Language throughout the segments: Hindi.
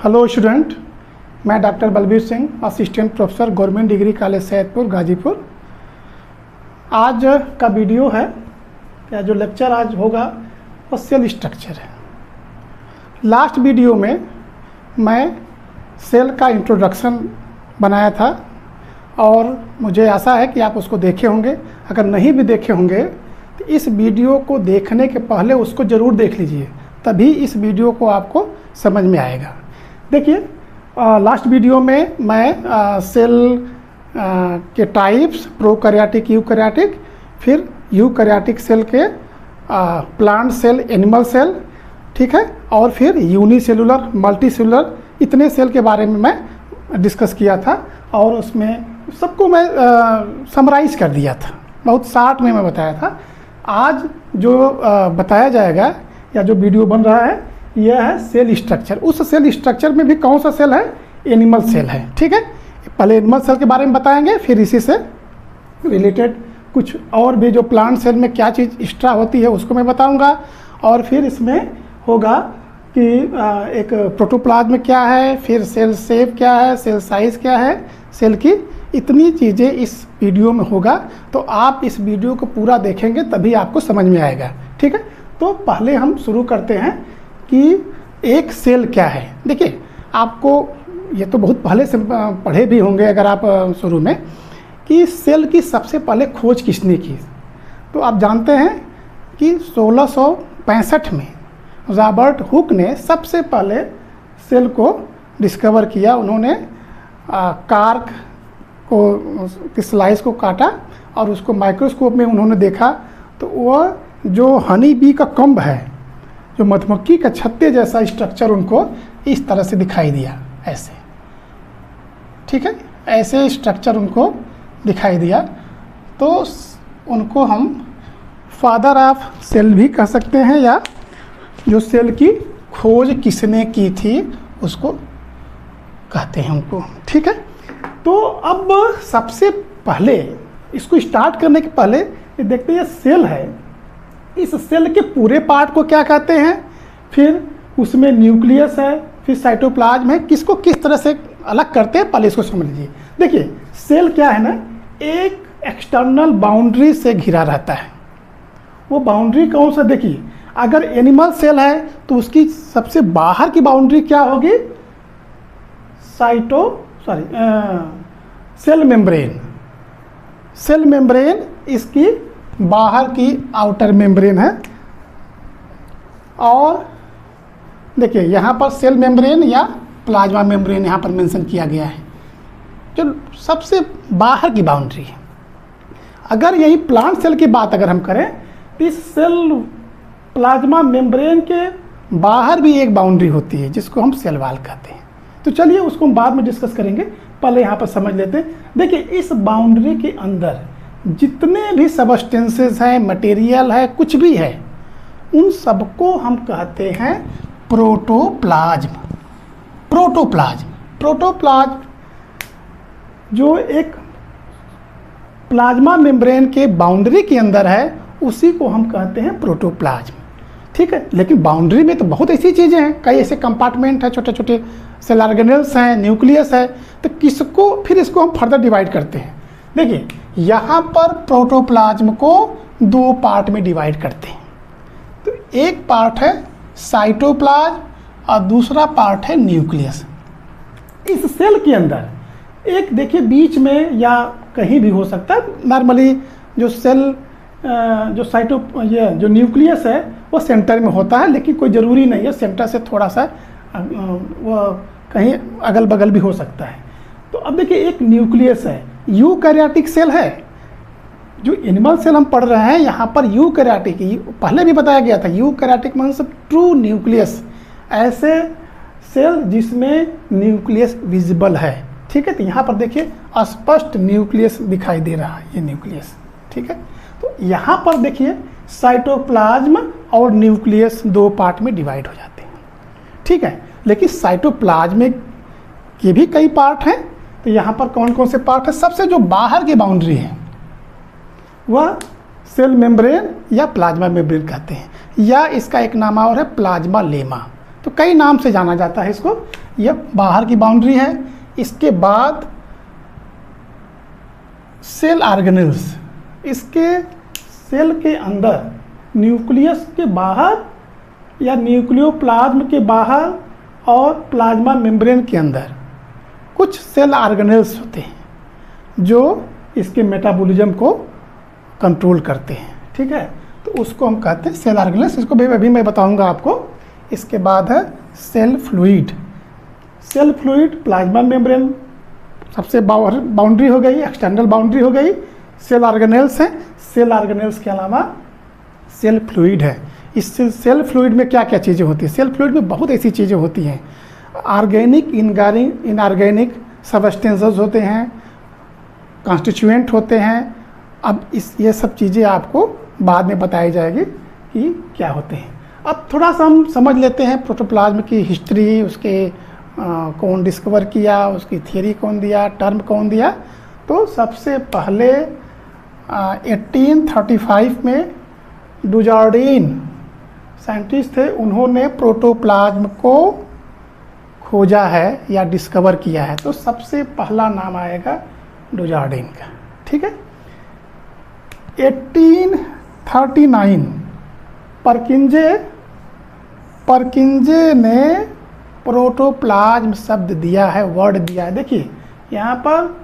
हेलो स्टूडेंट, मैं doctor Balbir Singh, assistant professor, government degree college Saidpur Ghazipur. आज का वीडियो है या जो लेक्चर आज होगा वो सेल स्ट्रक्चर है। लास्ट वीडियो में मैं सेल का इंट्रोडक्शन बनाया था और मुझे आशा है कि आप उसको देखे होंगे। अगर नहीं भी देखे होंगे तो इस वीडियो को देखने के पहले उसको ज़रूर देख लीजिए, तभी इस वीडियो को आपको समझ में आएगा। देखिए, लास्ट वीडियो में मैं सेल के टाइप्स, प्रोकैरियोटिक, यूकैरियोटिक, फिर यूकैरियोटिक सेल के प्लांट सेल, एनिमल सेल, ठीक है, और फिर यूनिसेलुलर, मल्टीसेलुलर, इतने सेल के बारे में मैं डिस्कस किया था और उसमें सबको मैं समराइज़ कर दिया था, बहुत शार्ट में मैं बताया था। आज जो बताया जाएगा या जो वीडियो बन रहा है यह है सेल स्ट्रक्चर। उस सेल स्ट्रक्चर में भी कौन सा सेल है? एनिमल सेल है, ठीक है। पहले एनिमल सेल के बारे में बताएंगे, फिर इसी से रिलेटेड कुछ और भी जो प्लांट सेल में क्या चीज़ एक्स्ट्रा होती है उसको मैं बताऊंगा, और फिर इसमें होगा कि एक प्रोटोप्लाज्म क्या है, फिर सेल शेप क्या है, सेल साइज़ क्या है सेल की, इतनी चीज़ें इस वीडियो में होगा। तो आप इस वीडियो को पूरा देखेंगे तभी आपको समझ में आएगा, ठीक है। तो पहले हम शुरू करते हैं कि एक सेल क्या है। देखिए, आपको ये तो बहुत पहले से पढ़े भी होंगे अगर आप शुरू में, कि सेल की सबसे पहले खोज किसने की। तो आप जानते हैं कि 1665 में रॉबर्ट हुक ने सबसे पहले सेल को डिस्कवर किया। उन्होंने कार्क को, स्लाइस को काटा और उसको माइक्रोस्कोप में उन्होंने देखा, तो वह जो हनी बी का कम्ब है, जो मधुमक्खी का छत्ते जैसा स्ट्रक्चर उनको इस तरह से दिखाई दिया, ऐसे, ठीक है, ऐसे स्ट्रक्चर उनको दिखाई दिया। तो उनको हम फादर ऑफ सेल भी कह सकते हैं, या जो सेल की खोज किसने की थी उसको कहते हैं उनको, ठीक है। तो अब सबसे पहले इसको स्टार्ट करने के पहले ये देखते हैं, सेल है, इस सेल के पूरे पार्ट को क्या कहते हैं, फिर उसमें न्यूक्लियस है, फिर साइटोप्लाज्म है, किसको किस तरह से अलग करते हैं पहले इसको समझ लीजिए। देखिए, सेल क्या है ना, एक एक्सटर्नल बाउंड्री से घिरा रहता है। वो बाउंड्री कौन सा? देखिए, अगर एनिमल सेल है तो उसकी सबसे बाहर की बाउंड्री क्या होगी? Cell membrane. सेल मेम्ब्रेन इसकी बाहर की आउटर मेम्ब्रेन है। और देखिए, यहाँ पर सेल मेम्ब्रेन या प्लाज्मा मेम्ब्रेन यहाँ पर मेंशन किया गया है, जो सबसे बाहर की बाउंड्री है। अगर यही प्लांट सेल की बात अगर हम करें तो इस सेल प्लाज्मा मेम्ब्रेन के बाहर भी एक बाउंड्री होती है जिसको हम सेल वॉल कहते हैं। तो चलिए उसको हम बाद में डिस्कस करेंगे, पहले यहाँ पर समझ लेते हैं। देखिए, इस बाउंड्री के अंदर जितने भी सबस्टेंसेस हैं, मटेरियल है, कुछ भी है, उन सबको हम कहते हैं प्रोटोप्लाज्म। प्रोटोप्लाज्म जो एक प्लाज्मा मेम्ब्रेन के बाउंड्री के अंदर है उसी को हम कहते हैं प्रोटोप्लाज्म, ठीक है। लेकिन बाउंड्री में तो बहुत ऐसी चीज़ें हैं, कई ऐसे कंपार्टमेंट हैं, छोटे छोटे सेल ऑर्गेनेल्स हैं, न्यूक्लियस है। तो किसको फिर इसको हम फर्दर डिवाइड करते हैं। देखिए, यहाँ पर प्रोटोप्लाज्म को दो पार्ट में डिवाइड करते हैं। तो एक पार्ट है साइटोप्लाज्म और दूसरा पार्ट है न्यूक्लियस। इस सेल के अंदर एक, देखिए, बीच में या कहीं भी हो सकता है, नॉर्मली जो सेल जो न्यूक्लियस है वो सेंटर में होता है, लेकिन कोई ज़रूरी नहीं है, सेंटर से थोड़ा सा वो कहीं अगल बगल भी हो सकता है। तो अब देखिए, एक न्यूक्लियस है, यूकैरियोटिक सेल है। जो एनिमल सेल हम पढ़ रहे हैं यहाँ पर यूकैरियोटिक, पहले भी बताया गया था, यूकैरियोटिक मतलब ट्रू न्यूक्लियस, ऐसे सेल जिसमें न्यूक्लियस विजिबल है, ठीक है। तो यहाँ पर देखिए स्पष्ट न्यूक्लियस दिखाई दे रहा है, ये न्यूक्लियस, ठीक है। तो यहाँ पर देखिए साइटोप्लाज्म और न्यूक्लियस दो पार्ट में डिवाइड हो जाते हैं, ठीक है। लेकिन साइटोप्लाज्म के भी कई पार्ट हैं। तो यहाँ पर कौन कौन से पार्ट है? सबसे जो बाहर की बाउंड्री है वह सेल मेम्ब्रेन या प्लाज्मा मेम्ब्रेन कहते हैं, या इसका एक नाम और है प्लाज्मा लेमा। तो कई नाम से जाना जाता है इसको। यह बाहर की बाउंड्री है। इसके बाद सेल ऑर्गेनेल्स, इसके सेल के अंदर न्यूक्लियस के बाहर या न्यूक्लियोप्लाज्म के बाहर और प्लाज्मा मेम्ब्रेन के अंदर कुछ सेल ऑर्गेनेल्स होते हैं जो इसके मेटाबॉलिज्म को कंट्रोल करते हैं। ठीक है, तो उसको हम कहते हैं सेल ऑर्गेनेल्स। इसको भी अभी मैं बताऊंगा आपको। इसके बाद है cell fluid. Cell fluid plasma membrane सबसे बाउंड्री हो गई, एक्सटर्नल बाउंड्री हो गई। सेल ऑर्गेनेल्स हैं। सेल ऑर्गेनेल्स के अलावा सेल फ्लूइड है। इस सेल फ्लूइड में क्या क्या चीज़ें होती हैं? सेल फ्लूइड में बहुत ऐसी चीज़ें होती हैं। ऑर्गेनिक, इनऑर्गेनिक सब्सटेंसेस होते हैं, कॉन्स्टिट्यूएंट होते हैं। अब ये सब चीज़ें आपको बाद में बताई जाएगी कि क्या होते हैं। अब थोड़ा सा हम समझ लेते हैं प्रोटोप्लाज्म की हिस्ट्री, उसके कौन डिस्कवर किया, उसकी थियरी कौन दिया, टर्म कौन दिया। तो सबसे पहले 1835 में डुजार्डिन साइंटिस्ट थे, उन्होंने प्रोटोप्लाज्म को खोजा है या डिस्कवर किया है। तो सबसे पहला नाम आएगा डुजार्डिन का। ठीक है। 1839 परकिंजे ने प्रोटोप्लाज्म शब्द दिया है, वर्ड दिया है। देखिए यहाँ पर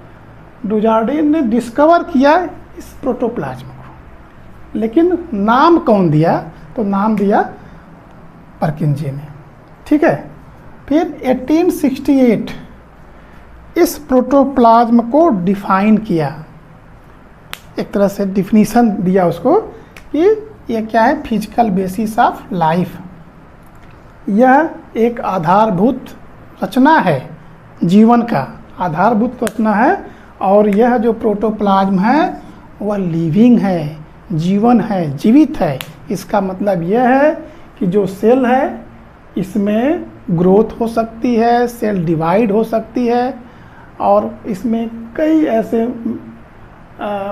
डुजार्डिन ने डिस्कवर किया इस प्रोटोप्लाज्म को, लेकिन नाम कौन दिया? तो नाम दिया परकिंजे ने। ठीक है। फिर 1868 इस प्रोटोप्लाज्म को डिफाइन किया, एक तरह से डिफिनीशन दिया उसको कि यह क्या है, फिजिकल बेसिस ऑफ लाइफ। यह एक आधारभूत रचना है, जीवन का आधारभूत रचना है। और यह जो प्रोटोप्लाज्म है वह लिविंग है, जीवन है, जीवित है। इसका मतलब यह है कि जो सेल है इसमें ग्रोथ हो सकती है, सेल डिवाइड हो सकती है, और इसमें कई ऐसे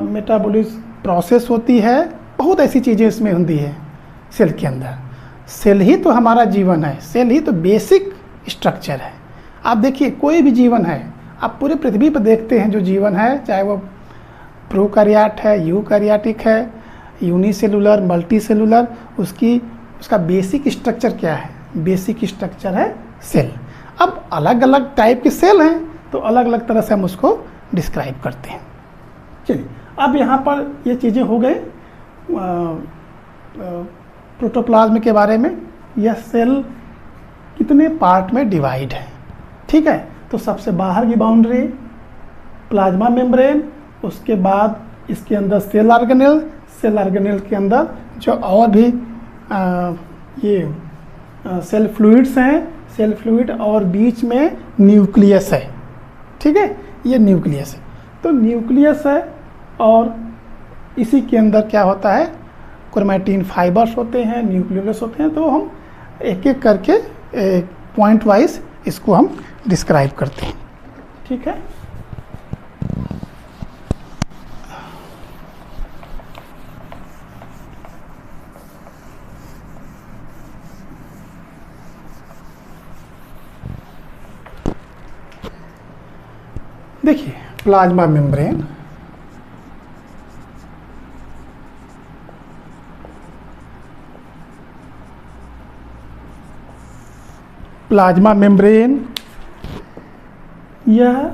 मेटाबॉलिज्म प्रोसेस होती है। बहुत ऐसी चीज़ें इसमें होती है सेल के अंदर। सेल ही तो हमारा जीवन है, सेल ही तो बेसिक स्ट्रक्चर है। आप देखिए कोई भी जीवन है, आप पूरे पृथ्वी पर देखते हैं जो जीवन है, चाहे वो प्रोकैरियोट है, यूकैरियोटिक है, यूनिसेलुलर, मल्टीसेलुलर, उसका बेसिक स्ट्रक्चर क्या है? बेसिक स्ट्रक्चर है सेल। अब अलग अलग टाइप के सेल हैं तो अलग अलग तरह से हम उसको डिस्क्राइब करते हैं। चलिए, अब यहाँ पर ये चीज़ें हो गए प्रोटोप्लाज्म के बारे में। यह सेल कितने पार्ट में डिवाइड है। ठीक है, तो सबसे बाहर की बाउंड्री प्लाज्मा मेम्ब्रेन, उसके बाद इसके अंदर सेल ऑर्गेनेल, सेल ऑर्गेनेल के अंदर जो और भी सेल फ्लूइड्स हैं, सेल फ्लूइड, और बीच में न्यूक्लियस है। ठीक है, ये न्यूक्लियस है। तो न्यूक्लियस है और इसी के अंदर क्या होता है, क्रोमैटिन फाइबर्स होते हैं, न्यूक्लियस होते हैं। तो हम एक एक करके पॉइंट वाइज इसको हम डिस्क्राइब करते हैं। ठीक है। देखिए प्लाज्मा मेम्ब्रेन, प्लाज्मा मेम्ब्रेन यह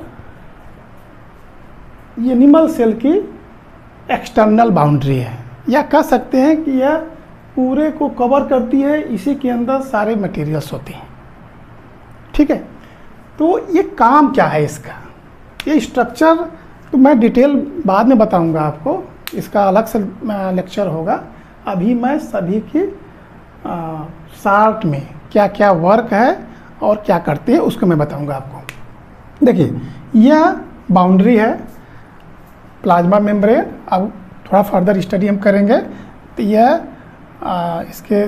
एनिमल सेल की एक्सटर्नल बाउंड्री है, या कह सकते हैं कि यह पूरे को कवर करती है। इसी के अंदर सारे मटेरियल्स होते हैं। ठीक है, तो ये काम क्या है इसका, ये स्ट्रक्चर तो मैं डिटेल बाद में बताऊंगा आपको, इसका अलग से लेक्चर होगा। अभी मैं सभी की शार्ट में क्या क्या वर्क है और क्या करते हैं उसको मैं बताऊंगा आपको। देखिए यह बाउंड्री है प्लाज्मा मेम्ब्रेन। अब थोड़ा फर्दर स्टडी हम करेंगे तो यह इसके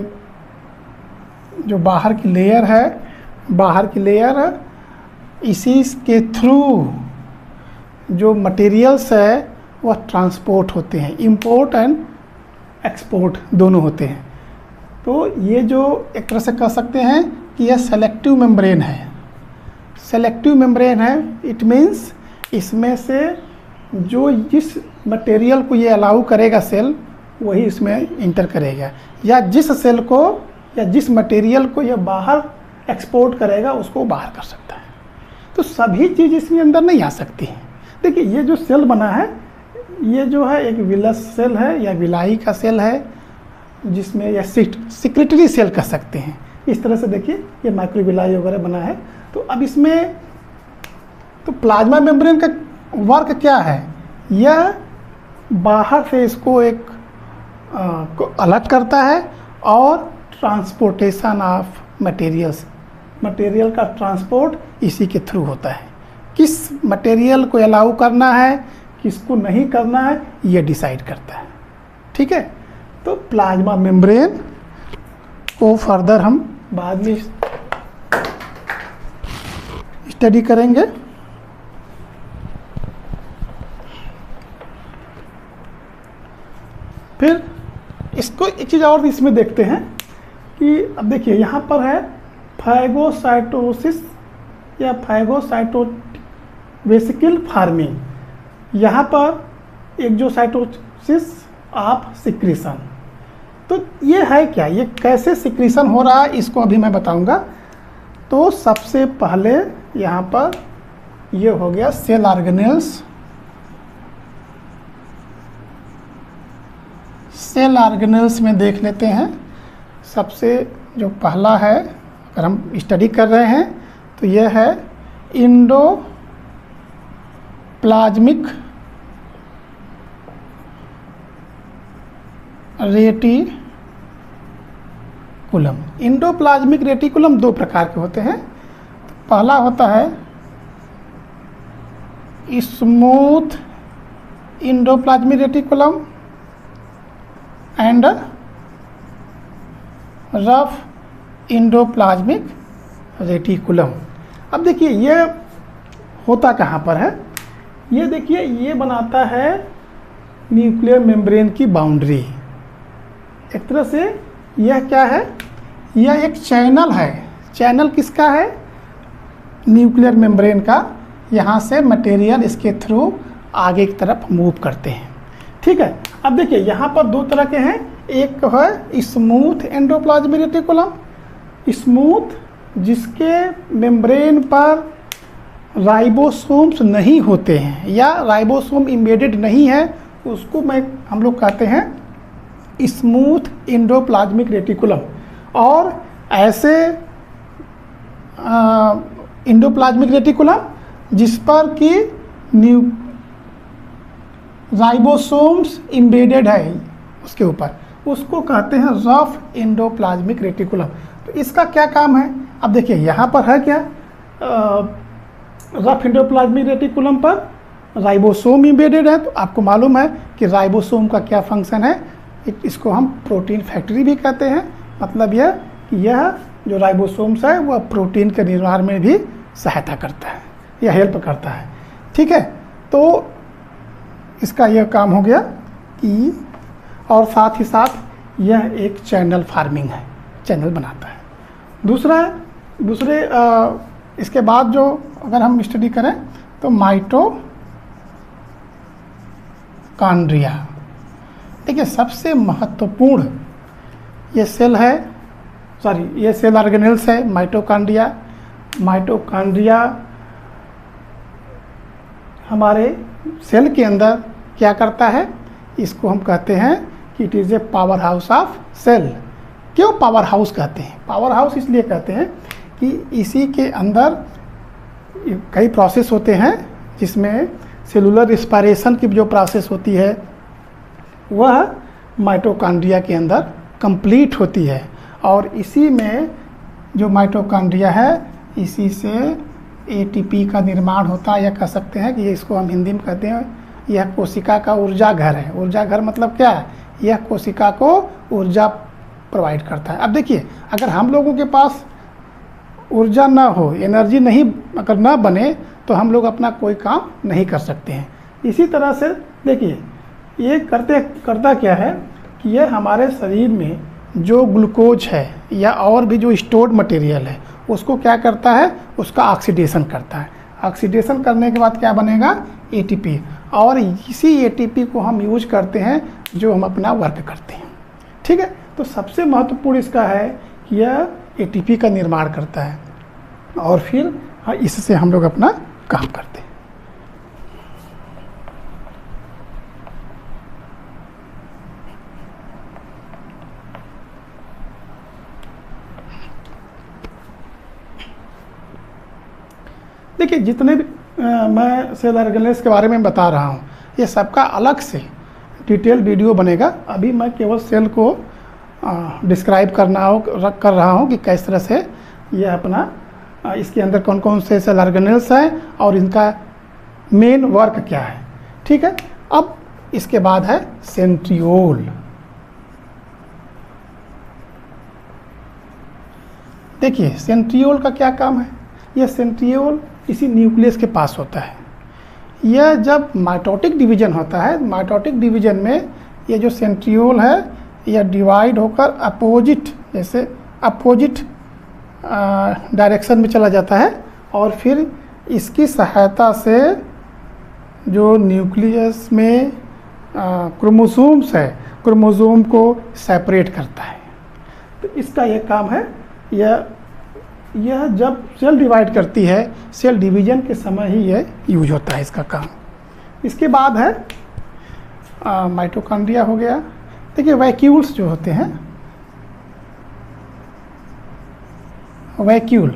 जो बाहर की लेयर है, बाहर की लेयर इसी के थ्रू जो मटेरियल्स है वह ट्रांसपोर्ट होते हैं, इंपोर्ट एंड एक्सपोर्ट दोनों होते हैं। तो ये जो एक तरह से कह सकते हैं कि यह सेलेक्टिव मेम्ब्रेन है। सेलेक्टिव मेम्ब्रेन है, इट मीन्स इसमें से जो जिस मटेरियल को ये अलाउ करेगा सेल, वही इसमें इंटर करेगा, या जिस सेल को या जिस मटेरियल को ये बाहर एक्सपोर्ट करेगा उसको बाहर कर सकता है। तो सभी चीज़ इसमें अंदर नहीं आ सकती हैं। देखिए ये जो सेल बना है, ये जो है एक विलस सेल है या विलाई का सेल है, जिसमें या सिक्रेटरी सेल कह सकते हैं। इस तरह से देखिए ये माइक्रोविलाई वगैरह बना है। तो अब इसमें तो प्लाज्मा मेम्ब्रेन का वर्क क्या है, यह बाहर से इसको एक को अलग करता है और ट्रांसपोर्टेशन ऑफ मटेरियल का ट्रांसपोर्ट इसी के थ्रू होता है। किस मटेरियल को अलाउ करना है, किसको नहीं करना है, ये डिसाइड करता है। ठीक है, तो प्लाज्मा मेम्ब्रेन को फर्दर हम बाद में स्टडी करेंगे। फिर इसको एक चीज़ और इसमें देखते हैं कि अब देखिए यहाँ पर है फाइगोसाइटोसिस या वेसिकल फार्मिंग। यहाँ पर एक्सोसाइटोसिस ऑफ सिक्रीशन। तो ये है क्या, ये कैसे सिक्रीशन हो रहा है, इसको अभी मैं बताऊंगा। तो सबसे पहले यहाँ पर ये हो गया सेल ऑर्गेनेल्स। सेल ऑर्गेनेल्स में देख लेते हैं। सबसे जो पहला है, अगर हम स्टडी कर रहे हैं तो यह है इंडोप्लाज्मिक रेटिकुलम। इंडोप्लाज्मिक रेटिकुलम दो प्रकार के होते हैं। तो पहला होता है smooth endoplasmic reticulum and rough endoplasmic reticulum. अब देखिए ये होता कहाँ पर है, ये देखिए ये बनाता है न्यूक्लियर मेम्ब्रेन की बाउंड्री। एक तरह से यह क्या है, यह एक चैनल है। चैनल किसका है, न्यूक्लियर मेम्ब्रेन का। यहाँ से मटेरियल इसके थ्रू आगे की तरफ मूव करते हैं। ठीक है, अब देखिए यहाँ पर दो तरह के हैं। एक है स्मूथ एंडोप्लाज्मिक रेटिकुलम। स्मूथ जिसके मेम्ब्रेन पर राइबोसोम्स नहीं होते हैं या राइबोसोम इम्बेडेड नहीं है, उसको हम लोग कहते हैं स्मूथ एंडोप्लाज्मिक रेटिकुलम। और ऐसे एंडोप्लाज्मिक रेटिकुलम जिस पर कि राइबोसोम्स इम्बेडेड है उसके ऊपर, उसको कहते हैं रफ एंडोप्लाज्मिक रेटिकुलम। तो इसका क्या काम है, अब देखिए यहाँ पर है क्या, रफ एंडोप्लाज्मिक रेटिकुलम पर राइबोसोम इम्बेडेड है। तो आपको मालूम है कि राइबोसोम का क्या फंक्शन है, इसको हम प्रोटीन फैक्ट्री भी कहते हैं। मतलब यह कि यह जो राइबोसोम्स है वह प्रोटीन के निर्माण में भी सहायता करता है या हेल्प करता है। ठीक है, तो इसका यह काम हो गया कि, और साथ ही साथ यह एक चैनल फार्मिंग है, चैनल बनाता है। दूसरे इसके बाद जो अगर हम स्टडी करें तो माइटोकॉन्ड्रिया। देखिए सबसे महत्वपूर्ण ये सेल है, ये सेल ऑर्गेनेल्स है माइटोकॉन्ड्रिया। माइटोकॉन्ड्रिया हमारे सेल के अंदर क्या करता है, इसको हम कहते हैं कि it is a power house of cell. क्यों पावर हाउस कहते हैं, पावर हाउस इसलिए कहते हैं कि इसी के अंदर कई प्रोसेस होते हैं, जिसमें सेलुलर रिस्पायरेशन की जो प्रोसेस होती है वह माइटोकॉन्ड्रिया के अंदर कंप्लीट होती है। और इसी में जो माइटोकॉन्ड्रिया है, इसी से एटीपी का निर्माण होता है, या कह सकते हैं कि इसको हम हिंदी में कहते हैं यह कोशिका का ऊर्जा घर है। ऊर्जा घर मतलब क्या है, यह कोशिका को ऊर्जा प्रोवाइड करता है। अब देखिए अगर हम लोगों के पास ऊर्जा ना हो, एनर्जी नहीं अगर ना बने, तो हम लोग अपना कोई काम नहीं कर सकते हैं। इसी तरह से देखिए ये करता क्या है कि यह हमारे शरीर में जो ग्लूकोज है या और भी जो स्टोर्ड मटेरियल है उसको क्या करता है, उसका ऑक्सीडेशन करता है। ऑक्सीडेशन करने के बाद क्या बनेगा, एटीपी, और इसी एटीपी को हम यूज करते हैं जो हम अपना वर्क करते हैं। ठीक है, तो सबसे महत्वपूर्ण इसका है कि यह एटीपी का निर्माण करता है और फिर इससे हम लोग अपना काम करते हैं। देखिए, जितने भी मैं सेल ऑर्गेनेल्स के बारे में बता रहा हूँ, ये सबका अलग से डिटेल वीडियो बनेगा। अभी मैं केवल सेल को डिस्क्राइब कर रहा हूँ कि किस तरह से ये अपना इसके अंदर कौन कौन से सेल ऑर्गेनेल्स हैं और इनका मेन वर्क क्या है। ठीक है, अब इसके बाद है सेंट्रियोल। देखिए, सेंट्रियोल का क्या काम है। यह सेंट्रियोल इसी न्यूक्लियस के पास होता है। यह जब माइटोटिक डिवीजन होता है, माइटोटिक डिवीजन में ये जो सेंट्रियोल है यह डिवाइड होकर अपोजिट, जैसे अपोजिट डायरेक्शन में चला जाता है और फिर इसकी सहायता से जो न्यूक्लियस में क्रोमोसोम्स है, क्रोमोसोम को सेपरेट करता है। तो इसका यह काम है। यह जब सेल डिवाइड करती है, सेल डिवीजन के समय ही यह यूज होता है इसका काम। इसके बाद है माइटोकॉन्ड्रिया हो गया। देखिए, वैक्यूल्स जो होते हैं, वैक्यूल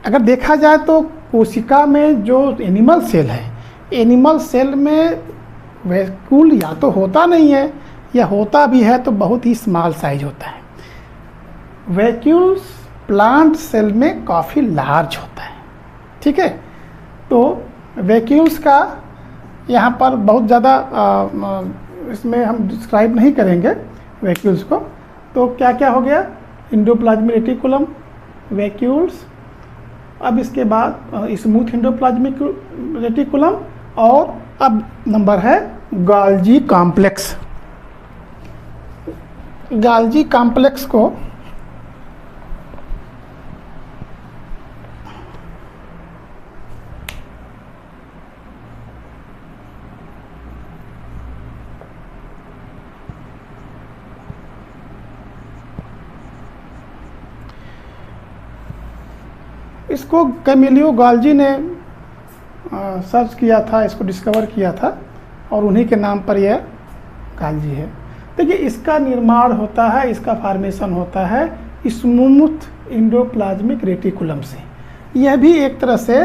अगर देखा जाए तो कोशिका में जो एनिमल सेल है, एनिमल सेल में वैक्यूल या तो होता नहीं है या होता भी है तो बहुत ही स्मॉल साइज होता है। वैक्यूल्स प्लांट सेल में काफ़ी लार्ज होता है। ठीक है, तो वैक्यूल्स का यहाँ पर बहुत ज़्यादा इसमें हम डिस्क्राइब नहीं करेंगे वैक्यूल्स को। तो क्या क्या हो गया, एंडोप्लाज्मिक रेटिकुलम, वैक्यूल्स, अब इसके बाद स्मूथ एंडोप्लाज्मिक रेटिकुलम, और अब नंबर है गोल्जी कॉम्प्लेक्स। गोल्जी कॉम्प्लेक्स को इसको कैमिलियो गोल्जी ने सर्च किया था, इसको डिस्कवर किया था और उन्हीं के नाम पर यह गोल्जी है। देखिए, इसका निर्माण होता है, इसका फॉर्मेशन होता है स्मूथ एंडोप्लाज्मिक रेटिकुलम से। यह भी एक तरह से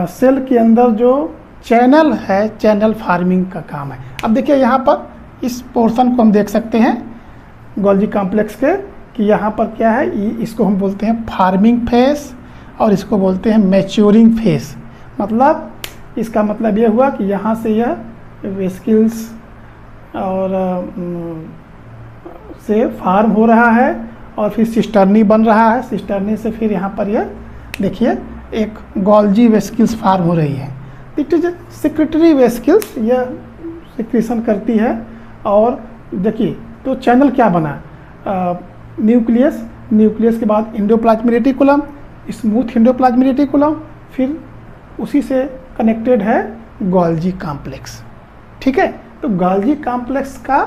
सेल के अंदर जो चैनल है, चैनल फार्मिंग का काम है। अब देखिए, यहाँ पर इस पोर्शन को हम देख सकते हैं गोल्जी कॉम्प्लेक्स के कि यहाँ पर क्या है, इसको हम बोलते हैं फार्मिंग फेस और इसको बोलते हैं मैच्योरिंग फेस। मतलब इसका मतलब यह हुआ कि यहाँ से यह वेसिकल्स और से फार्म हो रहा है और फिर सिस्टर्नी बन रहा है। सिस्टर्नी से फिर यहाँ पर यह देखिए एक गोल्जी वेसिकल्स फार्म हो रही है। इट इज सेक्रेटरी वेसिकल्स, यह सिक्रीशन करती है। और देखिए, तो चैनल क्या बना, न्यूक्लियस, न्यूक्लियस के बाद endoplasmic reticulum, smooth endoplasmic reticulum, फिर उसी से कनेक्टेड है गोल्जी कॉम्प्लेक्स। ठीक है, तो गोल्जी कॉम्प्लेक्स का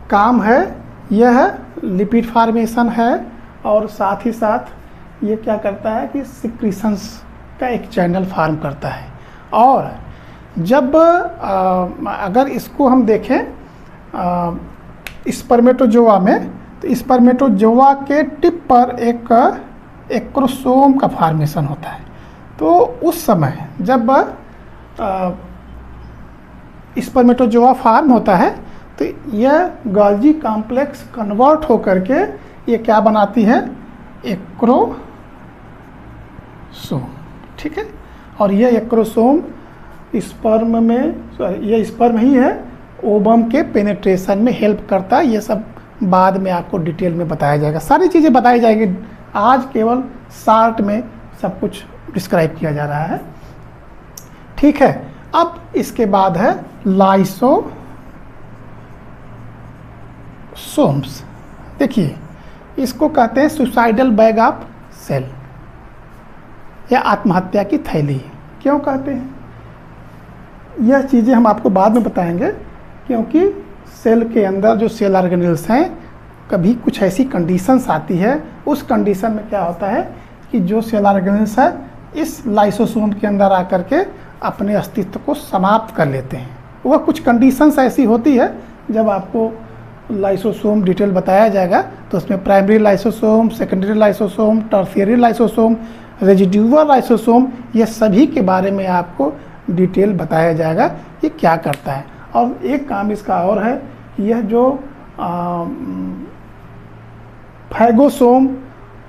काम है, यह लिपिड फॉर्मेशन है और साथ ही साथ ये क्या करता है कि सिक्रीशंस का एक चैनल फॉर्म करता है। और जब अगर इसको हम देखें स्पर्मेटोजोआ में, तो स्पर्मेटोजोआ के टिप पर एक क्रोमोसोम का फॉर्मेशन होता है। तो उस समय जब स्पर्मेटोजोआ फॉर्म होता है तो यह गोल्जी कॉम्प्लेक्स कन्वर्ट होकर के ये क्या बनाती है, एक क्रोमोसोम। ठीक है, और यह एक क्रोमोसोम स्पर्म में, यह स्पर्म ही है, ओवम के पेनिट्रेशन में हेल्प करता है। ये सब बाद में आपको डिटेल में बताया जाएगा, सारी चीज़ें बताई जाएगी। आज केवल शार्ट में सब कुछ डिस्क्राइब किया जा रहा है। ठीक है, अब इसके बाद है लाइसोसोम। लाइसोसोम्स, देखिए इसको कहते हैं सुसाइडल बैग ऑफ सेल या आत्महत्या की थैली। क्यों कहते हैं? यह चीज़ें हम आपको बाद में बताएंगे, क्योंकि सेल के अंदर जो सेल ऑर्गेनेल्स हैं, कभी कुछ ऐसी कंडीशंस आती है, उस कंडीशन में क्या होता है कि जो सेल ऑर्गेनेल्स है इस लाइसोसोम के अंदर आकर के अपने अस्तित्व को समाप्त कर लेते हैं। वह कुछ कंडीशंस ऐसी होती है, जब आपको लाइसोसोम डिटेल बताया जाएगा तो उसमें primary lysosome, secondary lysosome, tertiary lysosome, residual lysosome, ये सभी के बारे में आपको डिटेल बताया जाएगा ये क्या करता है। और एक काम इसका और है, यह जो फैगोसोम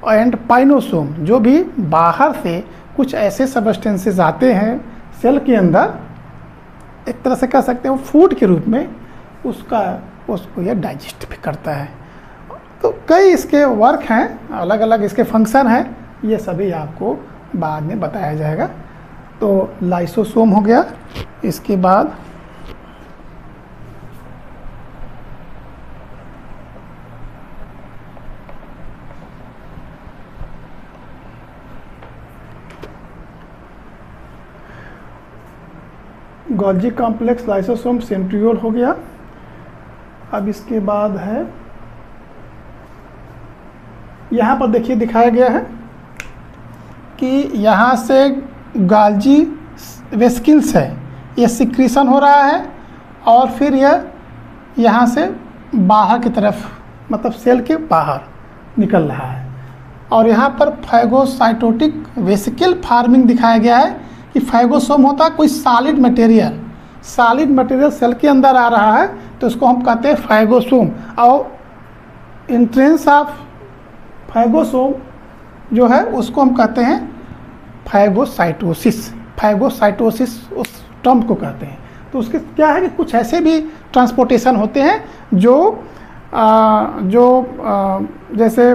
एंड पाइनोसोम, जो भी बाहर से कुछ ऐसे सबस्टेंसेस आते हैं सेल के अंदर, एक तरह से कह सकते हैं वो फूड के रूप में उसको यह डाइजेस्ट भी करता है। तो कई इसके वर्क हैं, अलग अलग इसके फंक्शन हैं, ये सभी आपको बाद में बताया जाएगा। तो लाइसोसोम हो गया, इसके बाद गोल्जी कॉम्प्लेक्स, लाइसोसोम, सेंट्रियोल हो गया। अब इसके बाद है, यहाँ पर देखिए दिखाया गया है कि यहाँ से गोल्जी वेसिकल्स है, ये सिक्रीशन हो रहा है और फिर यह यहाँ से बाहर की तरफ, मतलब सेल के बाहर निकल रहा है। और यहाँ पर फैगोसाइटोटिक वेसिकल फार्मिंग दिखाया गया है कि फैगोसोम होता है कोई सॉलिड मटेरियल सेल के अंदर आ रहा है, तो इसको हम कहते हैं फैगोसोम। और इंट्रेंस ऑफ फैगोसोम जो है उसको हम कहते हैं फैगोसाइटोसिस उस टर्म को कहते हैं। तो उसके क्या है कि कुछ ऐसे भी ट्रांसपोर्टेशन होते हैं जो जैसे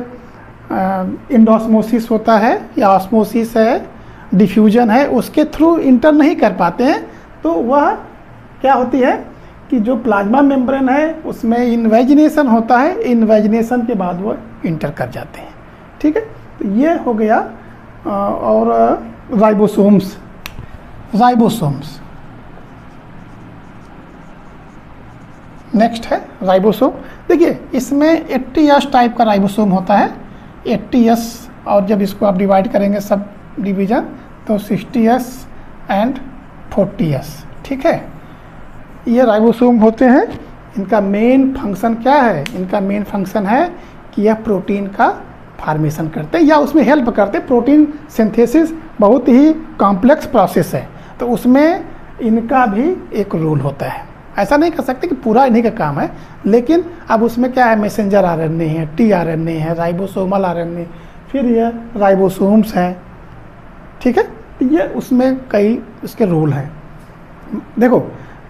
इंडोस्मोसिस होता है या ऑस्मोसिस है, डिफ्यूजन है, उसके थ्रू इंटर नहीं कर पाते हैं। तो वह क्या होती है कि जो प्लाज्मा मेम्ब्रेन है उसमें इन्वेजिनेशन होता है, इन्वेजिनेशन के बाद वो इंटर कर जाते हैं। ठीक है, तो ये हो गया। और राइबोसोम्स नेक्स्ट है राइबोसोम। देखिए इसमें 80S टाइप का राइबोसोम होता है, 80S, और जब इसको आप डिवाइड करेंगे सब डिवीजन तो 60S एंड 40S। ठीक है, ये राइबोसोम होते हैं। इनका मेन फंक्शन क्या है? इनका मेन फंक्शन है कि यह प्रोटीन का फॉर्मेशन करते हैं या उसमें हेल्प करते हैं। प्रोटीन सिंथेसिस बहुत ही कॉम्प्लेक्स प्रोसेस है, तो उसमें इनका भी एक रोल होता है। ऐसा नहीं कर सकते कि पूरा इन्हीं का काम है, लेकिन अब उसमें क्या है, मैसेंजर आरएनए है, टीआरएनए है, राइबोसोमल आरएनए, फिर ये राइबोसोम्स हैं। ठीक है, ये उसमें कई इसके रोल हैं। देखो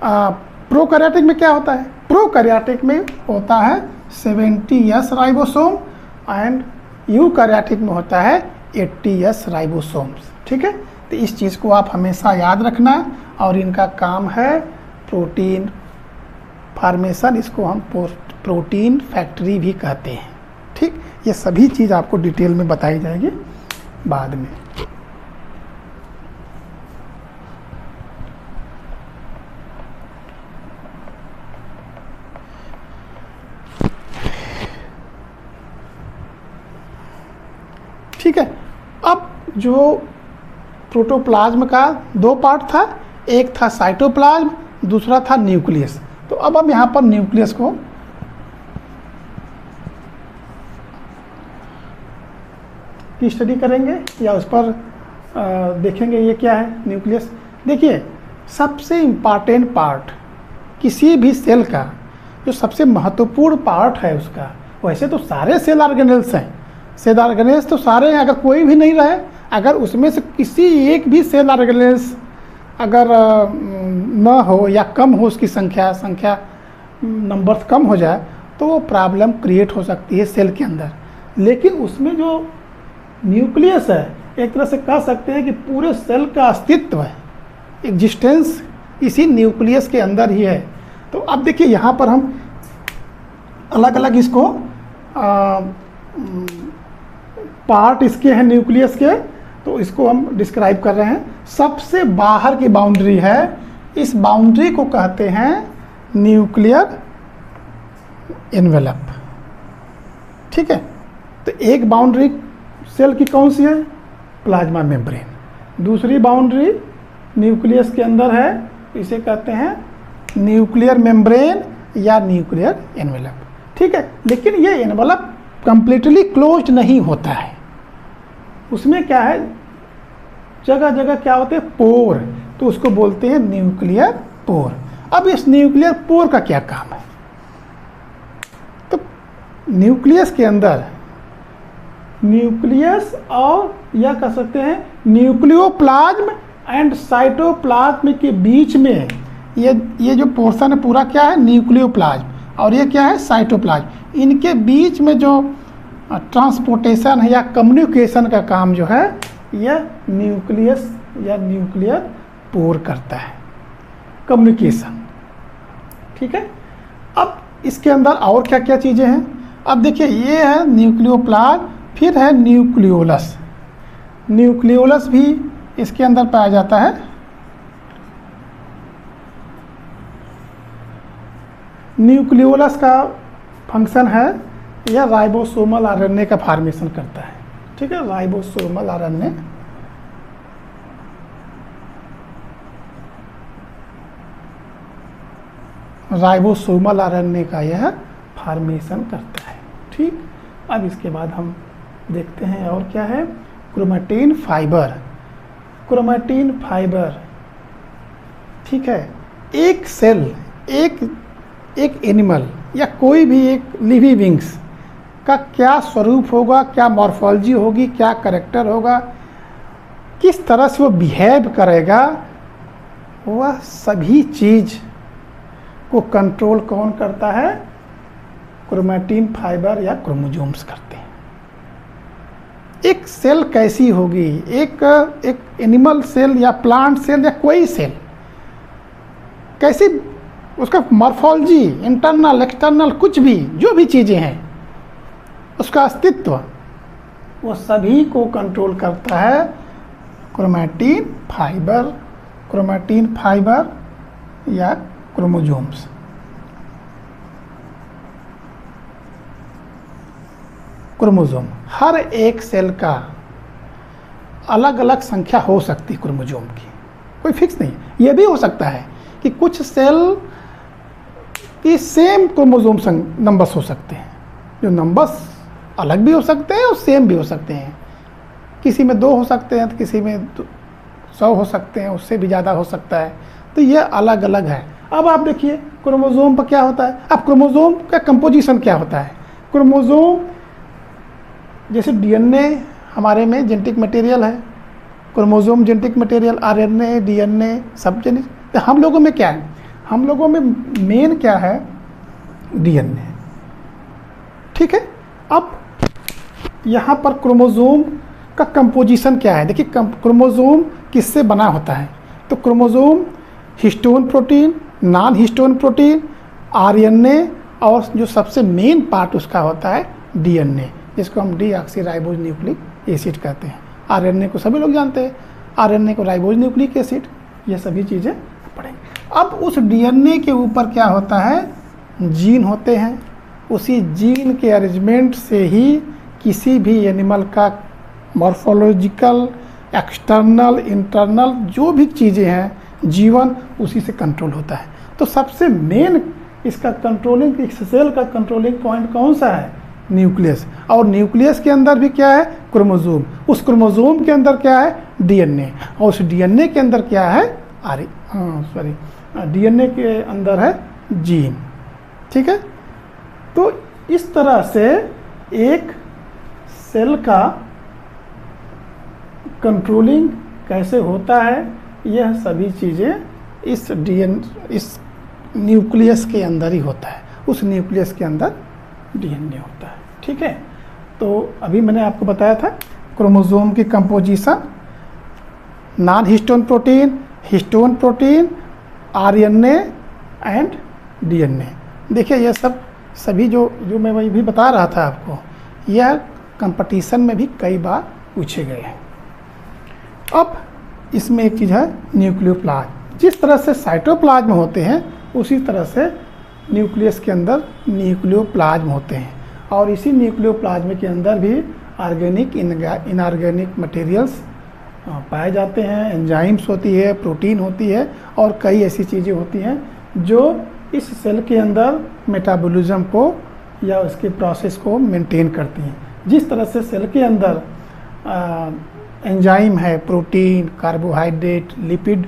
प्रोकैरियोटिक में क्या होता है? प्रोकैरियोटिक में होता है 70S राइबोसोम एंड यूकैरियोटिक में होता है 80S राइबोसोम्स। ठीक है, तो इस चीज़ को आप हमेशा याद रखना। और इनका काम है प्रोटीन फार्मेशन, इसको हम प्रोटीन फैक्ट्री भी कहते हैं। ठीक, ये सभी चीज़ आपको डिटेल में बताई जाएगी बाद में। ठीक है, अब जो प्रोटोप्लाज्म का दो पार्ट था, एक था साइटोप्लाज्म, दूसरा था न्यूक्लियस। तो अब हम यहाँ पर न्यूक्लियस को की स्टडी करेंगे या उस पर देखेंगे ये क्या है न्यूक्लियस। देखिए सबसे इम्पॉर्टेंट पार्ट किसी भी सेल का, जो सबसे महत्वपूर्ण पार्ट है उसका, वैसे तो सारे सेल ऑर्गेनेल्स हैं, सेल ऑर्गेनेल्स तो सारे हैं, अगर कोई भी नहीं रहे, अगर उसमें से किसी एक भी सेल ऑर्गेनेल्स अगर न हो या कम हो, उसकी संख्या नंबर कम हो जाए, तो वो प्रॉब्लम क्रिएट हो सकती है सेल के अंदर। लेकिन उसमें जो न्यूक्लियस है, एक तरह से कह सकते हैं कि पूरे सेल का अस्तित्व है, एग्जिस्टेंस इसी न्यूक्लियस के अंदर ही है। तो अब देखिए यहाँ पर हम अलग अलग इसको पार्ट इसके हैं न्यूक्लियस के, तो इसको हम डिस्क्राइब कर रहे हैं। सबसे बाहर की बाउंड्री है, इस बाउंड्री को कहते हैं न्यूक्लियर एनवेलप। ठीक है, तो एक बाउंड्री सेल की कौन सी है? Plasma membrane. दूसरी बाउंड्री न्यूक्लियस के अंदर है, इसे कहते हैं न्यूक्लियर मेम्ब्रेन या न्यूक्लियर एनवेलप। ठीक है, लेकिन ये एनवेलप कंप्लीटली क्लोज्ड नहीं होता है, उसमें क्या है, जगह जगह क्या होते हैं, पोर, तो उसको बोलते हैं न्यूक्लियर पोर। अब इस न्यूक्लियर पोर का क्या काम है? तो न्यूक्लियस के अंदर, न्यूक्लियस और या कह सकते हैं न्यूक्लियोप्लाज्म एंड साइटोप्लाज्म के बीच में ये जो पोर्शन है पूरा क्या है, न्यूक्लियोप्लाज्म, और ये क्या है, साइटोप्लाज्म। इनके बीच में जो ट्रांसपोर्टेशन है या कम्युनिकेशन का काम जो है, यह न्यूक्लियस या न्यूक्लियर पोर करता है, कम्युनिकेशन। ठीक है, अब इसके अंदर और क्या क्या चीज़ें हैं? अब देखिए, ये है न्यूक्लियोप्लाज्म, फिर है न्यूक्लियोलस। न्यूक्लियोलस भी इसके अंदर पाया जाता है। न्यूक्लियोलस का फंक्शन है, यह राइबोसोमल आरएनए का फॉर्मेशन करता है। ठीक है, राइबोसोमल आरएनए, राइबोसोमल आरएनए का यह फॉर्मेशन करता है। ठीक, अब इसके बाद हम देखते हैं और क्या है, क्रोमैटिन फाइबर। क्रोमैटिन फाइबर, ठीक है, एक सेल, एक एनिमल या कोई भी एक लिविंग बीइंग्स का क्या स्वरूप होगा, क्या मॉर्फोलॉजी होगी, क्या कैरेक्टर होगा, किस तरह से वो बिहेव करेगा, वह सभी चीज़ को कंट्रोल कौन करता है? क्रोमैटिन फाइबर या क्रोमोसोम्स करते हैं। एक सेल कैसी होगी, एक एनिमल सेल या प्लांट सेल या कोई सेल कैसी, उसका मॉर्फोलॉजी, इंटरनल एक्सटर्नल कुछ भी, जो भी चीज़ें हैं, उसका अस्तित्व, वो सभी को कंट्रोल करता है क्रोमैटिन फाइबर, क्रोमैटिन फाइबर या क्रोमोसोम्स। क्रोमोसोम, हर एक सेल का अलग अलग संख्या हो सकती है क्रोमोसोम की, कोई फिक्स नहीं। ये भी हो सकता है कि कुछ सेल की सेम क्रोमोसोम नंबर्स हो सकते हैं, जो नंबर्स अलग भी हो सकते हैं और सेम भी हो सकते हैं। किसी में 2 हो सकते हैं, तो किसी में 100 हो सकते हैं, उससे भी ज़्यादा हो सकता है। तो ये अलग अलग है। अब आप देखिए क्रोमोसोम पर क्या होता है। अब क्रोमोसोम का कंपोजिशन क्या होता है? क्रोमोसोम जैसे डीएनए हमारे में जेनेटिक मटेरियल है, chromosome genetic material, RNA, DNA सब जेनेटिक। तो हम लोगों में क्या है? हम लोगों में मेन क्या है? डीएनए। ठीक है, अब यहाँ पर क्रोमोसोम का कंपोजिशन क्या है? देखिए क्रोमोसोम किससे बना होता है? तो chromosome histone protein, non histone protein, RNA और जो सबसे मेन पार्ट उसका होता है डीएनए, जिसको हम डीऑक्सीराइबोज न्यूक्लिक एसिड कहते हैं। आरएनए को सभी लोग जानते हैं, आरएनए को राइबोज न्यूक्लिक एसिड, ये सभी चीज़ें पढ़ेंगे। अब उस डीएनए के ऊपर क्या होता है? जीन होते हैं। उसी जीन के अरेंजमेंट से ही किसी भी एनिमल का मॉर्फोलॉजिकल, एक्सटर्नल, इंटरनल जो भी चीज़ें हैं, जीवन उसी से कंट्रोल होता है। तो सबसे मेन इसका कंट्रोलिंग, इस सेल का कंट्रोलिंग पॉइंट कौन सा है? न्यूक्लियस। और न्यूक्लियस के अंदर भी क्या है? क्रोमोसोम। उस क्रोमोसोम के अंदर क्या है? डीएनए। और उस डीएनए के अंदर क्या है? डीएनए के अंदर है जीन। ठीक है, तो इस तरह से एक सेल का कंट्रोलिंग कैसे होता है, यह सभी चीज़ें इस न्यूक्लियस के अंदर ही होता है। उस न्यूक्लियस के अंदर डीएनए होता है। ठीक है, तो अभी मैंने आपको बताया था क्रोमोसोम की composition, non histone protein, histone protein, RNA and DNA. देखिए ये सब सभी जो मैं वही भी बता रहा था आपको, यह कंपटीशन में भी कई बार पूछे गए हैं। अब इसमें एक चीज़ है न्यूक्लियोप्लाज्म। जिस तरह से साइटोप्लाज्म होते हैं उसी तरह से न्यूक्लियस के अंदर न्यूक्लियोप्लाज्म होते हैं, और इसी न्यूक्लियोप्लाज्म के अंदर भी ऑर्गेनिक इनऑर्गेनिक मटेरियल्स पाए जाते हैं, एंजाइम्स होती है, प्रोटीन होती है, और कई ऐसी चीज़ें होती हैं जो इस सेल के अंदर मेटाबॉलिज्म को या उसके प्रोसेस को मेंटेन करती हैं। जिस तरह से सेल के अंदर एंजाइम है, protein, carbohydrate, lipid,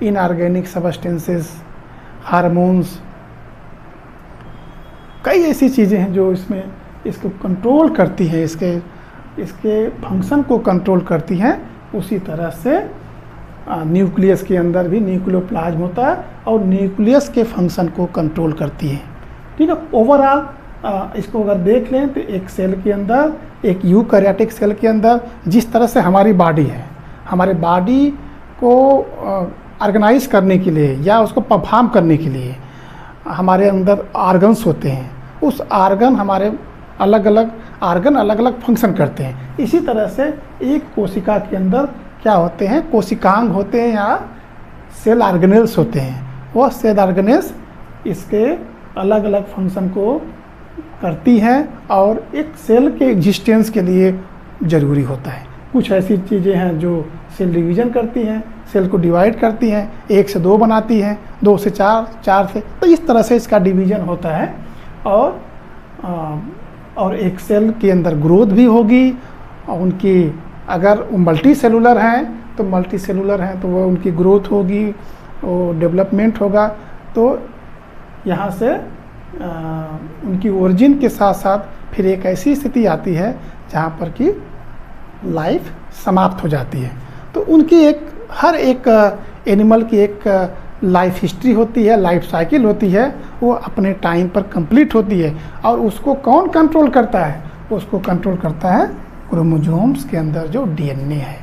inorganic substances, hormones, कई ऐसी चीज़ें हैं जो इसमें इसको कंट्रोल करती हैं, इसके फंक्शन को कंट्रोल करती हैं। उसी तरह से न्यूक्लियस के अंदर भी न्यूक्लियोप्लाज्म होता है और न्यूक्लियस के फंक्शन को कंट्रोल करती है। ठीक है, ओवरऑल इसको अगर देख लें तो एक सेल के अंदर, एक यूकैरियोटिक सेल के अंदर जिस तरह से हमारी बॉडी है, हमारे बॉडी को ऑर्गेनाइज करने के लिए या उसको परफॉर्म करने के लिए हमारे अंदर ऑर्गन्स होते हैं। उस ऑर्गन हमारे अलग अलग फंक्शन करते हैं। इसी तरह से एक कोशिका के अंदर क्या होते हैं, कोशिकांग होते हैं या सेल ऑर्गेनेल्स होते हैं। वह सेल ऑर्गेनेल्स इसके अलग अलग फंक्शन को करती हैं और एक सेल के एग्जिस्टेंस के लिए ज़रूरी होता है। कुछ ऐसी चीज़ें हैं जो सेल डिवीज़न करती हैं, सेल को डिवाइड करती हैं, 1 से 2 बनाती हैं, 2 से 4, 4 से, तो इस तरह से इसका डिवीज़न होता है। और एक सेल के अंदर ग्रोथ भी होगी, और उनकी अगर मल्टी सेलुलर हैं तो वो उनकी ग्रोथ होगी, वो डेवलपमेंट होगा। तो यहाँ से उनकी ओरिजिन के साथ साथ फिर एक ऐसी स्थिति आती है जहाँ पर कि लाइफ समाप्त हो जाती है। तो उनकी हर एक एनिमल की एक लाइफ हिस्ट्री होती है, लाइफ साइकिल होती है, वो अपने टाइम पर कंप्लीट होती है। और उसको कौन कंट्रोल करता है? उसको कंट्रोल करता है क्रोमोसोम्स के अंदर जो डीएनए है।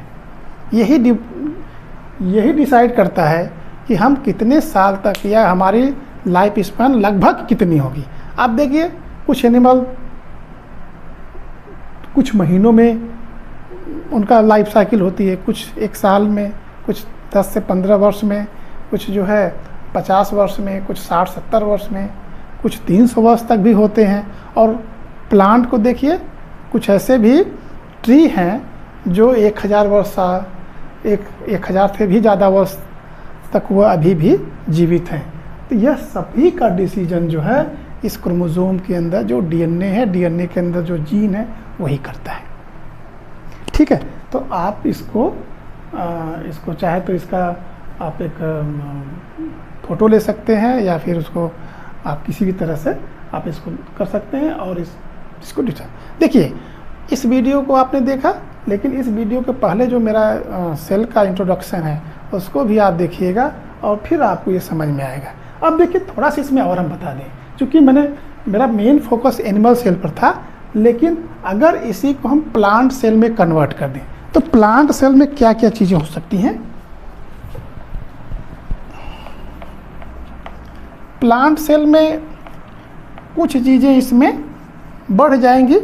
यही डिसाइड करता है कि हम कितने साल तक या हमारी लाइफ स्पैन लगभग कितनी होगी। आप देखिए, कुछ एनिमल कुछ महीनों में उनका लाइफ साइकिल होती है, कुछ 1 साल में, कुछ 10 से 15 वर्ष में, कुछ जो है 50 वर्ष में, कुछ 60-70 वर्ष में, कुछ 300 वर्ष तक भी होते हैं। और प्लांट को देखिए, कुछ ऐसे भी ट्री हैं जो 1000 वर्ष 1000 से भी ज़्यादा वर्ष तक वह अभी भी जीवित हैं। तो यह सभी का डिसीजन जो है इस क्रोमोसोम के अंदर जो डीएनए है, डीएनए के अंदर जो जीन है वही करता है। ठीक है, तो आप इसको चाहे तो इसका आप एक फ़ोटो ले सकते हैं या फिर उसको आप किसी भी तरह से आप इसको कर सकते हैं और इसको देखिए। इस वीडियो को आपने देखा, लेकिन इस वीडियो के पहले जो मेरा सेल का इंट्रोडक्शन है उसको भी आप देखिएगा और फिर आपको ये समझ में आएगा। अब देखिए, थोड़ा सा इसमें और हम बता दें, क्योंकि मेरा मेन फोकस एनिमल सेल पर था, लेकिन अगर इसी को हम प्लांट सेल में कन्वर्ट कर दें तो प्लांट सेल में क्या क्या चीज़ें हो सकती हैं। प्लांट सेल में कुछ चीज़ें इसमें बढ़ जाएंगी।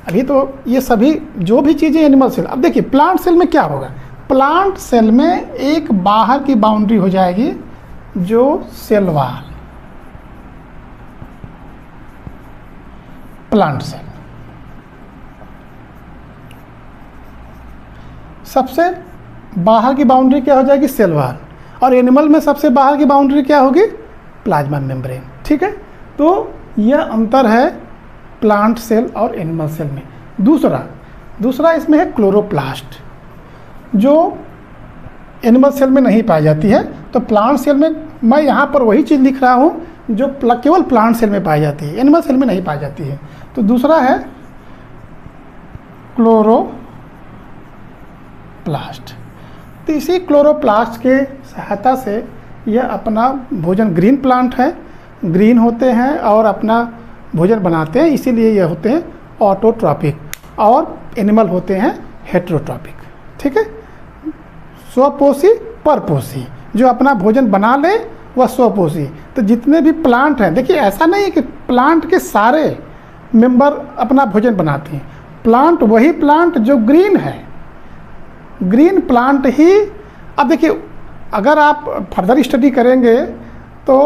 अभी तो ये सभी जो भी चीज़ें एनिमल सेल, अब देखिए प्लांट सेल में क्या होगा। प्लांट सेल में एक बाहर की बाउंड्री हो जाएगी जो सेल वॉल, प्लांट सेल सबसे बाहर की बाउंड्री क्या हो जाएगी, सेल वॉल। और एनिमल में सबसे बाहर की बाउंड्री क्या होगी, प्लाज्मा मेम्ब्रेन। ठीक है, तो यह अंतर है प्लांट सेल और एनिमल सेल में। दूसरा इसमें है क्लोरोप्लास्ट, जो एनिमल सेल में नहीं पाई जाती है। तो प्लांट सेल में मैं यहाँ पर वही चीज़ लिख रहा हूँ जो केवल प्लांट सेल में पाई जाती है, एनिमल सेल में नहीं पाई जाती है। तो दूसरा है क्लोरोप्लास्ट। तो इसी क्लोरोप्लास्ट के सहायता से यह अपना भोजन, ग्रीन प्लांट है, ग्रीन होते हैं और अपना भोजन बनाते हैं, इसीलिए ये होते हैं ऑटोट्रॉपिक, और एनिमल होते हैं हेटेरोट्रॉपिक। ठीक है, स्वपोषी परपोषी, जो अपना भोजन बना ले वह स्वपोषी। तो जितने भी प्लांट हैं, देखिए ऐसा नहीं है कि प्लांट के सारे मेंबर अपना भोजन बनाते हैं। प्लांट वही प्लांट जो ग्रीन है, ग्रीन प्लांट ही। अब देखिए अगर आप फर्दर स्टडी करेंगे तो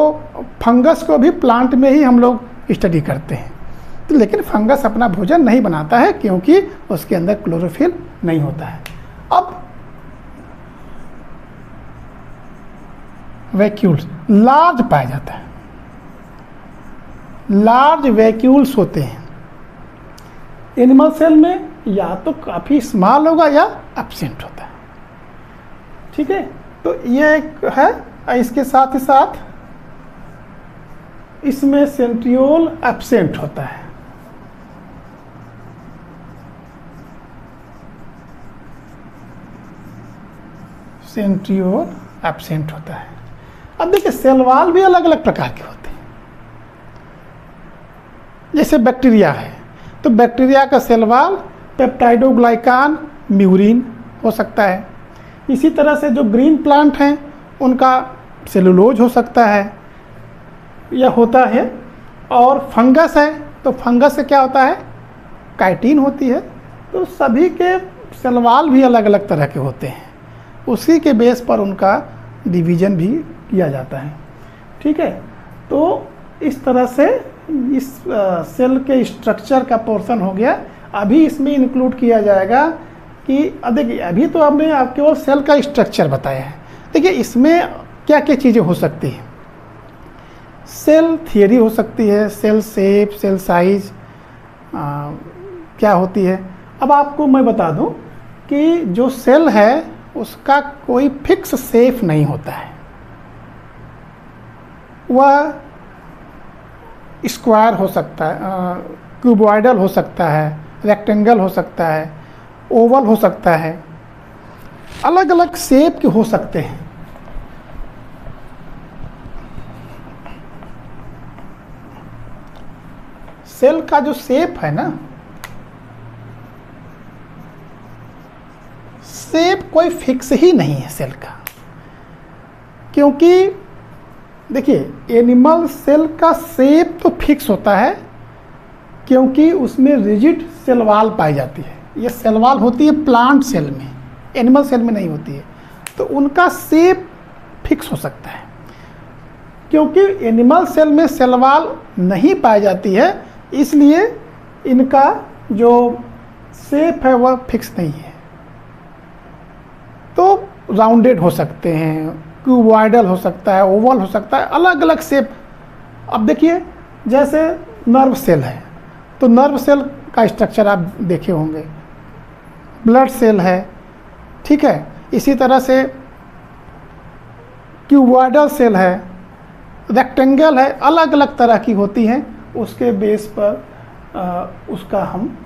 फंगस को भी प्लांट में ही हम लोग स्टडी करते हैं। तो लेकिन फंगस अपना भोजन नहीं बनाता है क्योंकि उसके अंदर क्लोरोफिल नहीं होता है। अब वैक्यूल्स लार्ज पाया जाता है, लार्ज वैक्यूल्स होते हैं एनिमल सेल में, या तो काफ़ी स्मॉल होगा या एब्सेंट होता है। ठीक है, तो ये एक है। इसके साथ ही साथ इसमें सेंट्रियोल एब्सेंट होता है। सेंट्रियोल एब्सेंट होता है। अब देखिए सेल वॉल भी अलग अलग प्रकार के होते हैं। जैसे बैक्टीरिया है तो बैक्टीरिया का सेल वॉल पेप्टाइडोग्लाइकान म्यूरिन हो सकता है। इसी तरह से जो ग्रीन प्लांट हैं उनका सेलुलोज हो सकता है या होता है। और फंगस है तो फंगस से क्या होता है, काइटिन होती है। तो सभी के सेल वॉल भी अलग अलग तरह के होते हैं, उसी के बेस पर उनका डिवीज़न भी किया जाता है। ठीक है, तो इस तरह से इस सेल के स्ट्रक्चर का पोर्शन हो गया। अभी इसमें इंक्लूड किया जाएगा कि देखिए अभी तो हमने आपके केवल सेल का स्ट्रक्चर बताया है। देखिए इसमें क्या क्या चीज़ें हो सकती हैं। सेल थियरी हो सकती है, सेल शेप, सेल साइज क्या होती है। अब आपको मैं बता दूं कि जो सेल है उसका कोई फिक्स शेप नहीं होता है। वह स्क्वायर हो सकता है, क्यूबॉइडल हो सकता है, रेक्टेंगल हो सकता है, ओवल हो सकता है, अलग अलग शेप के हो सकते हैं। सेल का जो शेप है ना, शेप कोई फिक्स ही नहीं है सेल का। क्योंकि देखिए एनिमल सेल का शेप तो फिक्स होता है क्योंकि उसमें रिजिड सेल वॉल पाई जाती है। ये सेल वॉल होती है प्लांट सेल में, एनिमल सेल में नहीं होती है। तो उनका शेप फिक्स हो सकता है क्योंकि एनिमल सेल में सेल वॉल नहीं पाई जाती है, इसलिए इनका जो शेप है वह फिक्स नहीं है। तो राउंडेड हो सकते हैं, क्यूबॉइडल हो सकता है, ओवल हो सकता है, अलग अलग शेप। अब देखिए जैसे नर्व सेल है तो नर्व सेल का स्ट्रक्चर आप देखे होंगे, ब्लड सेल है। ठीक है, इसी तरह से क्यूबॉइडल सेल है, रेक्टेंगल है, अलग अलग तरह की होती हैं। उसके बेस पर उसका हम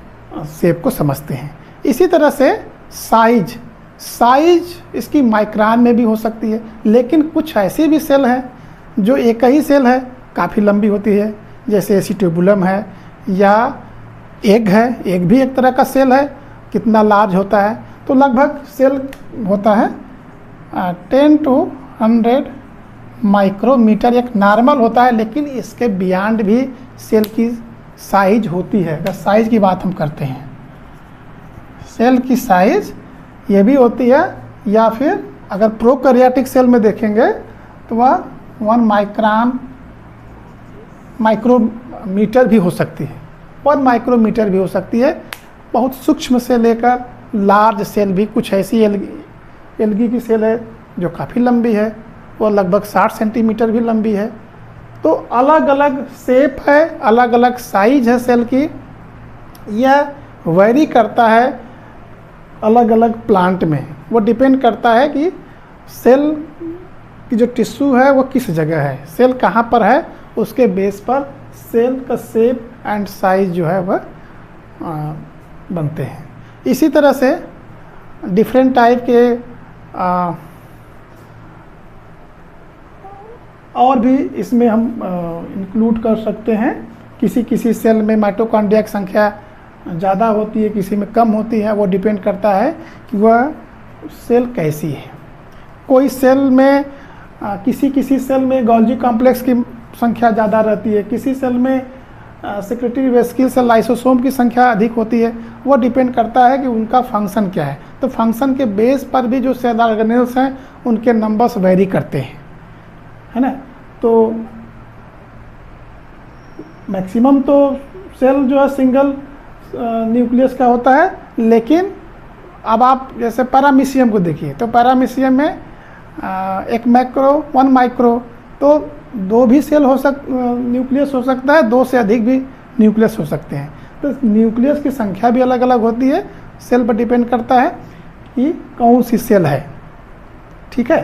शेप को समझते हैं। इसी तरह से साइज इसकी माइक्रान में भी हो सकती है। लेकिन कुछ ऐसी भी सेल हैं जो एक ही सेल है काफ़ी लंबी होती है, जैसे एसिटिबुलम है या एग है। एग भी एक तरह का सेल है, कितना लार्ज होता है। तो लगभग सेल होता है 10 to 100 माइक्रोमीटर, एक नॉर्मल होता है। लेकिन इसके बियॉन्ड भी सेल की साइज होती है। अगर साइज की बात हम करते हैं, सेल की साइज ये भी होती है। या फिर अगर प्रोकैरियोटिक सेल में देखेंगे तो वह 1 माइक्रोमीटर भी हो सकती है, 1 माइक्रोमीटर भी हो सकती है। बहुत सूक्ष्म से लेकर लार्ज सेल भी, कुछ ऐसी एल्गी की सेल है जो काफ़ी लंबी है, वो लगभग 60 सेंटीमीटर भी लंबी है। तो अलग अलग शेप है, अलग अलग साइज है सेल की। यह वेरी करता है अलग अलग प्लांट में। वो डिपेंड करता है कि सेल की जो टिश्यू है वो किस जगह है, सेल कहाँ पर है, उसके बेस पर सेल का शेप एंड साइज जो है वह बनते हैं। इसी तरह से डिफरेंट टाइप के और भी इसमें हम इंक्लूड कर सकते हैं। किसी सेल में माइटोकॉन्ड्रिया की संख्या ज़्यादा होती है, किसी में कम होती है। वो डिपेंड करता है कि वह सेल कैसी है। कोई सेल में किसी किसी सेल में गोल्जी कॉम्प्लेक्स की संख्या ज़्यादा रहती है, किसी सेल में सेक्रेटरी वेसिकल से लाइसोसोम की संख्या अधिक होती है। वो डिपेंड करता है कि उनका फंक्शन क्या है। तो फंक्शन के बेस पर भी जो सेल ऑर्गेनेल्स हैं उनके नंबर्स वेरी करते हैं, है ना। तो मैक्सिमम तो सेल जो है सिंगल न्यूक्लियस का होता है, लेकिन अब आप जैसे पैरामीशियम को देखिए, तो पैरामीशियम में एक मैक्रो 1 माइक्रो, तो 2 भी सेल न्यूक्लियस हो सकता है, 2 से अधिक भी न्यूक्लियस हो सकते हैं। तो न्यूक्लियस की संख्या भी अलग अलग होती है, सेल पर डिपेंड करता है कि कौन सी सेल है, ठीक है।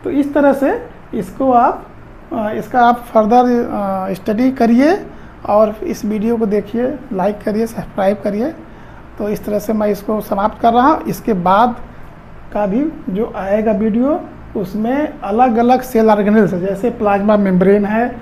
तो इस तरह से इसका आप फर्दर स्टडी करिए और इस वीडियो को देखिए, लाइक करिए, सब्सक्राइब करिए। तो इस तरह से मैं इसको समाप्त कर रहा हूँ। इसके बाद का भी जो आएगा वीडियो, उसमें अलग अलग सेल ऑर्गेनेल्स जैसे प्लाज्मा मेम्ब्रेन है,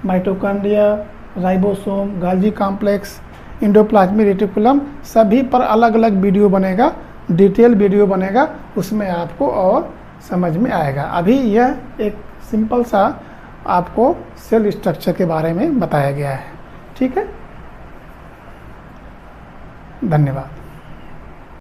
mitochondria, ribosome, Golgi complex, endoplasmic reticulum, सभी पर अलग अलग वीडियो बनेगा, डिटेल वीडियो बनेगा, उसमें आपको और समझ में आएगा। अभी यह एक सिंपल सा आपको सेल स्ट्रक्चर के बारे में बताया गया है, ठीक है। धन्यवाद।